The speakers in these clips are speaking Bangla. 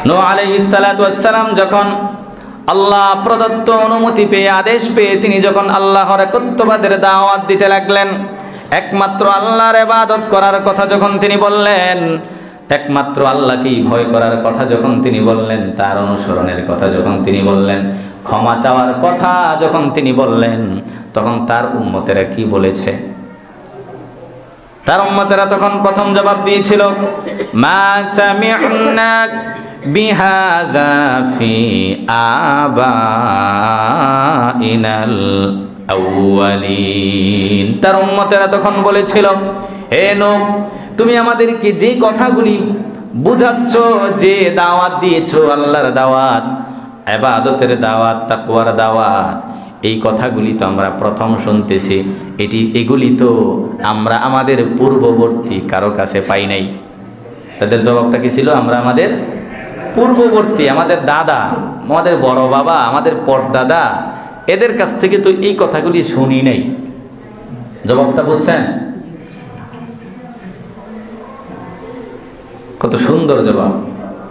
নূহ আলাইহিস সালাতু ওয়াস সালাম যখন আল্লাহ প্রদত্ত অনুমতি পেয়ে আদেশ পেয়ে তিনি যখন আল্লাহর একত্ববাদের দাওয়াত দিতে লাগলেন, একমাত্র আল্লাহর ইবাদত করার কথা যখন তিনি বললেন, একমাত্র আল্লাহকেই ভয় করার কথা যখন তিনি বললেন, তার অনুসরণের কথা যখন তিনি বললেন, ক্ষমা চাওয়ার কথা যখন তিনি বললেন, তখন তার উম্মতেরা কি বলেছে? তার উম্মতেরা তখন প্রথম জবাব দিয়েছিল, মা সামি'না বিহাযা ফি আবাইনাল আউয়ালিন। তার উম্মতেরা তখন বলেছিল, হে নূহ, তুমি আমাদেরকে যে কথাগুলি বুঝাচ্ছ, যে দাওয়াত দিয়েছো, আল্লাহর দাওয়াত, ইবাদতের দাওয়াত, তাকওয়ার দাওয়াত, এই কথাগুলি তো আমরা প্রথম শুনতেছি, এগুলি তো আমরা আমাদের পূর্ববর্তী কারো কাছে পাই নাই। তাদের জবাবটা কি ছিল? আমরা আমাদের পূর্ববর্তী, আমাদের দাদা, আমাদের বড় বাবা, আমাদের পরদাদা, এদের কাছ থেকে তো এই কথাগুলি শুনি নাই। জবাবটা বুঝছেন? কত সুন্দর জবাব,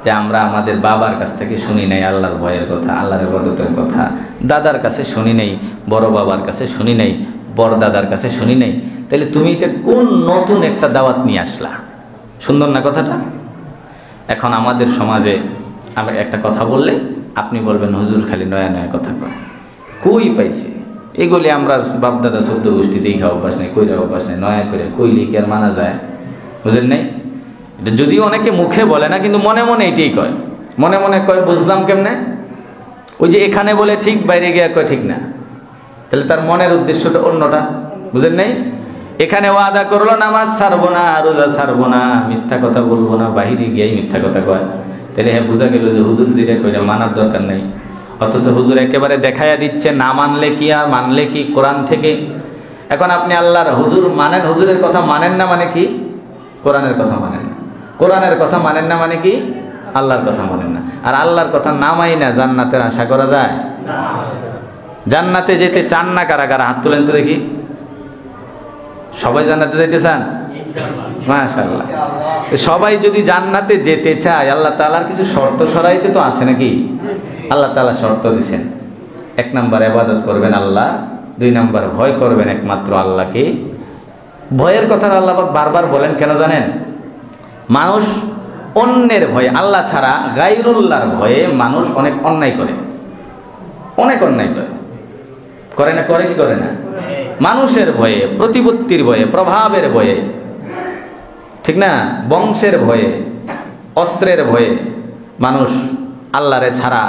যে আমরা আমাদের বাবার কাছ থেকে শুনি নাই আল্লাহর ভয়ের কথা, আল্লাহর ইবাদতের কথা, দাদার কাছে শুনি নাই, বড় বাবার কাছে শুনি নাই, বড় দাদার কাছে শুনি নাই। তাহলে তুমি এটা কোন নতুন একটা দাওয়াত নিয়ে আসলা? সুন্দর না কথাটা? এখন আমাদের সমাজে আমরা একটা কথা বললে আপনি বলবেন, হুজুর খালি নয়া নয়া কথা কয়, কই পাইছে এগুলি? আমরা বাপদাদা 14 গোষ্ঠী দেখা অভ্যাস নেই, কইরা অভ্যাস নেই, নয়া করে কইলে কি আর মানা যায়? বুঝেন নাই? এটা যদিও অনেকে মুখে বলে না, কিন্তু মনে মনে এটাই কয়, মনে মনে কয়। বুঝলাম কেমনে? ওই যে এখানে বলে ঠিক, বাইরে গিয়ে কয় ঠিক না। তাহলে তার মনের উদ্দেশ্যটা অন্যটা। বুঝেন নাই? এখানে ওয়াদা করলো নামাজ ছাড়বো না, রোজা ছাড়বো না, মিথ্যা কথা বলবো না, বাহিরে গিয়েই মিথ্যা কথা কয়। তাহলে হ্যাঁ, বোঝা গেল যে হুজুর যেটা কইরা মানার দরকার নাই। অথচ হুজুর একেবারে দেখাইয়া দিচ্ছে, না মানলে কি আর মানলে কি কোরআন থেকে। এখন আপনি আল্লাহর হুজুর মানেন, হুজুরের কথা মানেন না মানে কি? কোরআনের কথা মানেন না। কোরআনের কথা মানেন না মানে কি? আল্লাহর কথা মানেন না। আর আল্লাহর কথা না মাই না জান্নাতের আশা করা যায়? জান্নাতে যেতে চান না কারা কারা? হাত তুলেন তো দেখি। সবাই জান্নাতে যেতে চান? মাশাআল্লাহ। সবাই যদি জান্নাতে যেতে চায়, আল্লাহ তাআলার কিছু শর্ত সরাইতে তো আছে নাকি? আল্লাহ তাআলা শর্ত দিয়েছেন। 1 নাম্বার ইবাদত করবেন আল্লাহ, 2 নাম্বার ভয় করবেন একমাত্র আল্লাহকে। ভয়ের কথা আল্লাহ পাক বারবার বলেন কেন জানেন? মানুষ অন্যের ভয়ে, আল্লাহ ছাড়া গায়রুল্লাহর ভয়ে মানুষ অনেক অন্যায় করে, অনেক অন্যায় করে। করে না? করে কি করে না? মানুষের ভয়ে, প্রতিপত্তির ভয়ে, প্রভাবের ভয়ে, ঠিক না, বংশের ভয়ে, অস্ত্রের ভয়ে মানুষ আল্লাহরে ছাড়া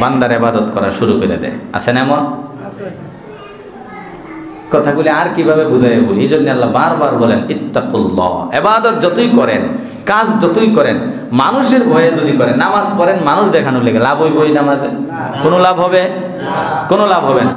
বান্দার ইবাদত করা শুরু করে দেয়। আছে না এমন? কথাগুলি আর কিভাবে বুঝাই বলি? এই জন্য আল্লাহ বারবার বলেন ইত্তাকুল্লাহ। ইবাদত যতই করেন, কাজ যতই করেন, মানুষের ভয়ে যদি করেন, নামাজ পড়েন মানুষ দেখানোর লেগে, লাভ হইব এই নামাজে? কোনো লাভ হবে? কোনো লাভ হবে না।